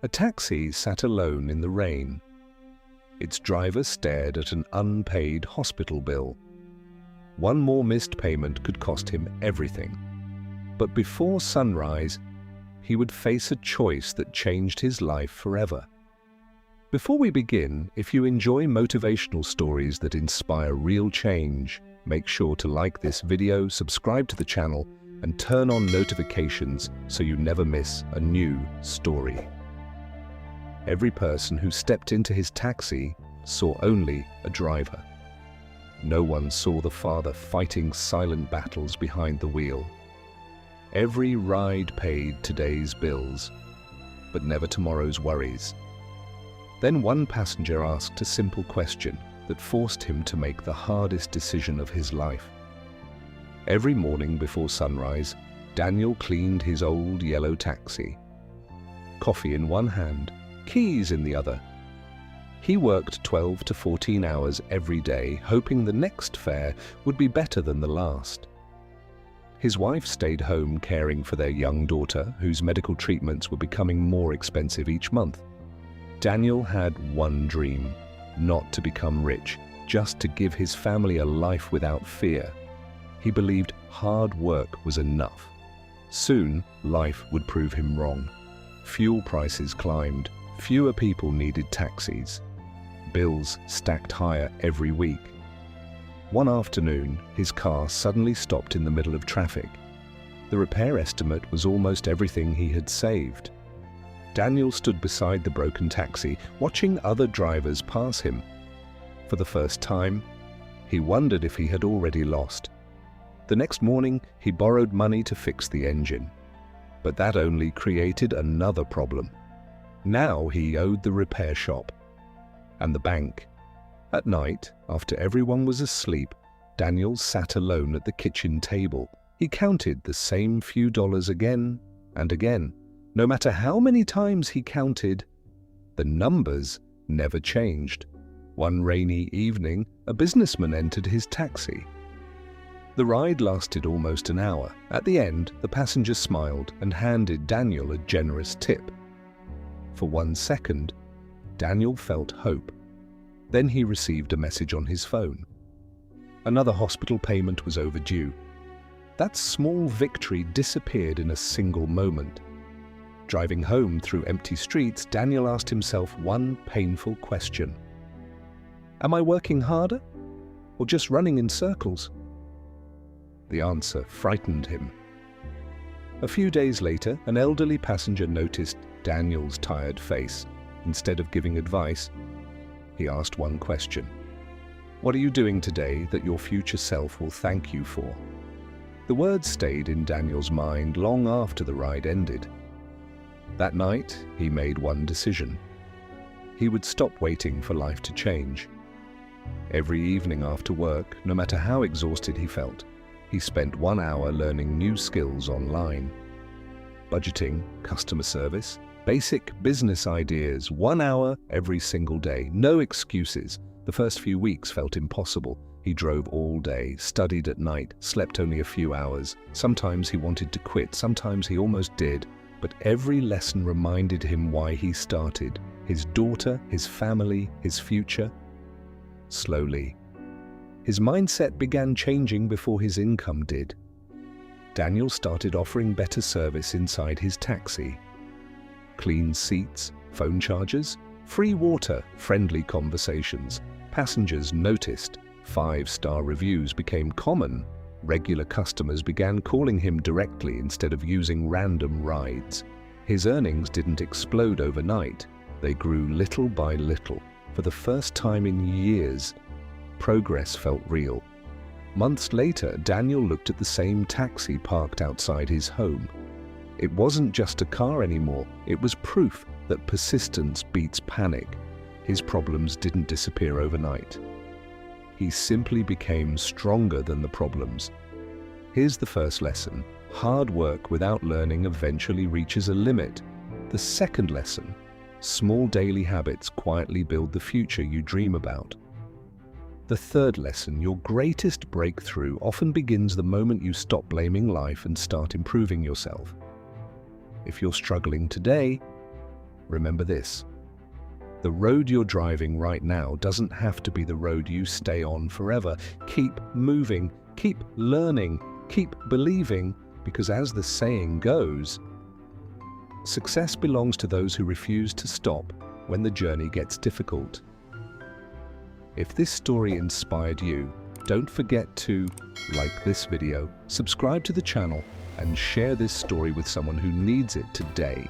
A taxi sat alone in the rain. Its driver stared at an unpaid hospital bill. One more missed payment could cost him everything. But before sunrise, he would face a choice that changed his life forever. Before we begin, if you enjoy motivational stories that inspire real change, make sure to like this video, subscribe to the channel, and turn on notifications so you never miss a new story. Every person who stepped into his taxi saw only a driver. No one saw the father fighting silent battles behind the wheel. Every ride paid today's bills, but never tomorrow's worries. Then one passenger asked a simple question that forced him to make the hardest decision of his life. Every morning before sunrise, Daniel cleaned his old yellow taxi. Coffee in one hand, keys in the other. He worked 12 to 14 hours every day, hoping the next fare would be better than the last. His wife stayed home caring for their young daughter, whose medical treatments were becoming more expensive each month. Daniel had one dream, not to become rich, just to give his family a life without fear. He believed hard work was enough. Soon, life would prove him wrong. Fuel prices climbed, fewer people needed taxis. Bills stacked higher every week. One afternoon, his car suddenly stopped in the middle of traffic. The repair estimate was almost everything he had saved. Daniel stood beside the broken taxi, watching other drivers pass him. For the first time, he wondered if he had already lost. The next morning, he borrowed money to fix the engine. But that only created another problem. Now he owed the repair shop and the bank. At night, after everyone was asleep, Daniel sat alone at the kitchen table. He counted the same few dollars again and again. No matter how many times he counted, the numbers never changed. One rainy evening, a businessman entered his taxi. The ride lasted almost an hour. At the end, the passenger smiled and handed Daniel a generous tip. For 1 second, Daniel felt hope. Then he received a message on his phone. Another hospital payment was overdue. That small victory disappeared in a single moment. Driving home through empty streets, Daniel asked himself one painful question. Am I working harder or just running in circles? The answer frightened him. A few days later, an elderly passenger noticed Daniel's tired face. Instead of giving advice, he asked one question. What are you doing today that your future self will thank you for? The words stayed in Daniel's mind long after the ride ended. That night, he made one decision. He would stop waiting for life to change. Every evening after work, no matter how exhausted he felt, he spent 1 hour learning new skills online. Budgeting, customer service, basic business ideas, 1 hour every single day, no excuses. The first few weeks felt impossible. He drove all day, studied at night, slept only a few hours. Sometimes he wanted to quit, sometimes he almost did. But every lesson reminded him why he started. His daughter, his family, his future. Slowly, his mindset began changing before his income did. Daniel started offering better service inside his taxi. Clean seats, phone chargers, free water, friendly conversations. Passengers noticed. 5-star reviews became common. Regular customers began calling him directly instead of using random rides. His earnings didn't explode overnight. They grew little by little. For the first time in years, progress felt real. Months later, Daniel looked at the same taxi parked outside his home. It wasn't just a car anymore. It was proof that persistence beats panic. His problems didn't disappear overnight. He simply became stronger than the problems. Here's the first lesson. Hard work without learning eventually reaches a limit. The second lesson. Small daily habits quietly build the future you dream about. The third lesson. Your greatest breakthrough often begins the moment you stop blaming life and start improving yourself. If you're struggling today, remember this: the road you're driving right now doesn't have to be the road you stay on forever. Keep moving, keep learning, keep believing, because as the saying goes, success belongs to those who refuse to stop when the journey gets difficult. If this story inspired you, don't forget to like this video, subscribe to the channel, and share this story with someone who needs it today.